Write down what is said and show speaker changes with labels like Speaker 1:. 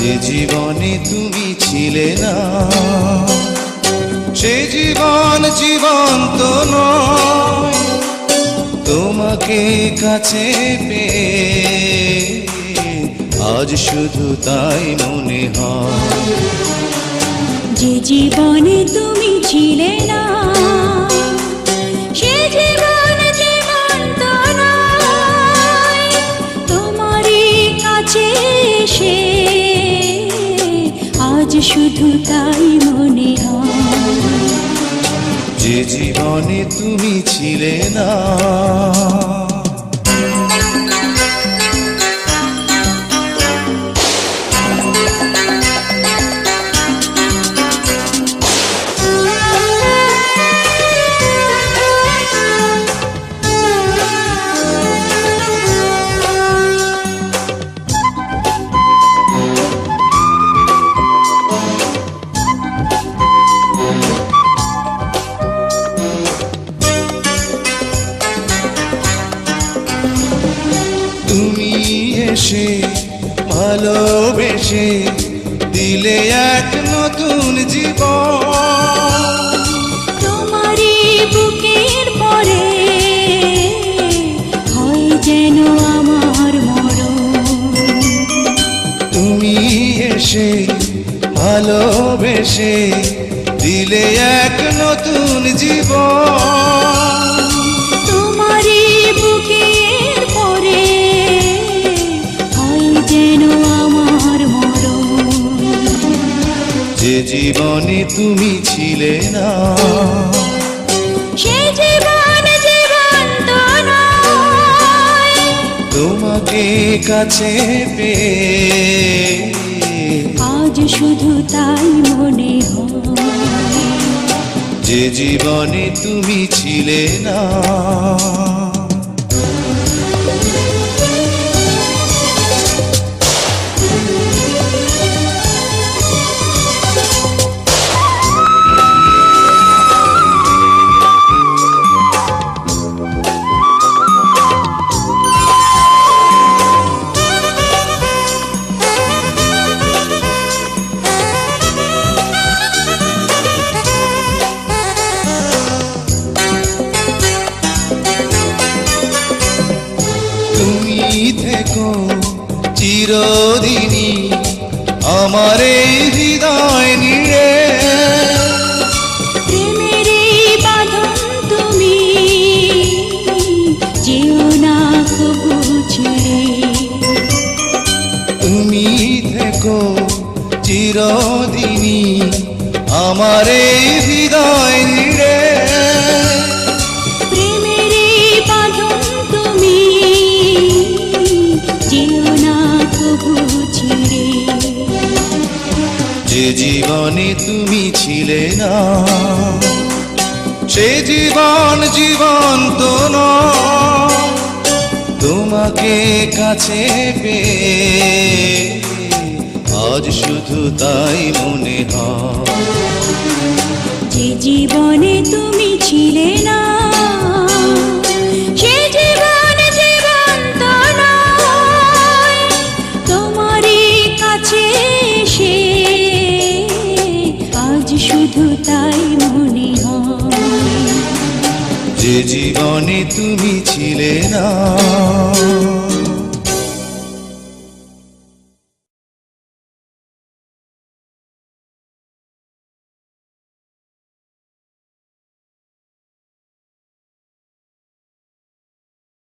Speaker 1: যে জীবনে তুমি ছিলে না, সে জীবন জীবন্ত নয়। তোমাকে কাছে পেয়ে আজ শুধু তাই মনে হয়।
Speaker 2: যে জীবনে তুমি ছিলে না, সে জীবন জীবন্ত নয়। তোমারই কাছে এসে আজ শুধু তাই মনে হয়।
Speaker 1: যে জীবনে তুমি ছিলে না, তুমি এসে ভালোবেসে দিলে এক নতুন জীবন।
Speaker 2: তোমারই বুকের পরে হয় যেন আমার মরণ।
Speaker 1: তুমি এসে ভালোবেসে দিলে এক নতুন জীবন।
Speaker 2: তোমারই বুকের পরে হয় যেন আমার মরণ।
Speaker 1: যে জীবনে তুমি ছিলে না,
Speaker 2: সে জীবন জীবন্ত নয়।
Speaker 1: তোমাকে কাছে পেয়ে
Speaker 2: আজ শুধু তাই মনে হয়।
Speaker 1: যে জীবনে তুমি ছিলে না। তুমি থেকো চিরদিনই আমার এই হৃদয় নিয়ে।
Speaker 2: প্রেমের এই বাঁধন তুমি যেও না কবু ছেড়ে।
Speaker 1: তুমি থেকো চিরদিনই আমার এই হৃদয় নিয়ে।
Speaker 2: প্রেমের এই বাঁধন তুমি যেও না কবু ছেড়ে।
Speaker 1: যে জীবনে তুমি ছিলে না, সে জীবন জীবন্ত নয়। তোমাকে কাছে পেয়ে আজ শুধু তাই মনে হয়।
Speaker 2: যে জীবনে তুমি ছিলে না, সে জীবন জীবন্ত নয়। তোমারই কাছে এসে আজ শুধু তাই মনে হয়।
Speaker 1: যে জীবনে তুমি ছিলে না।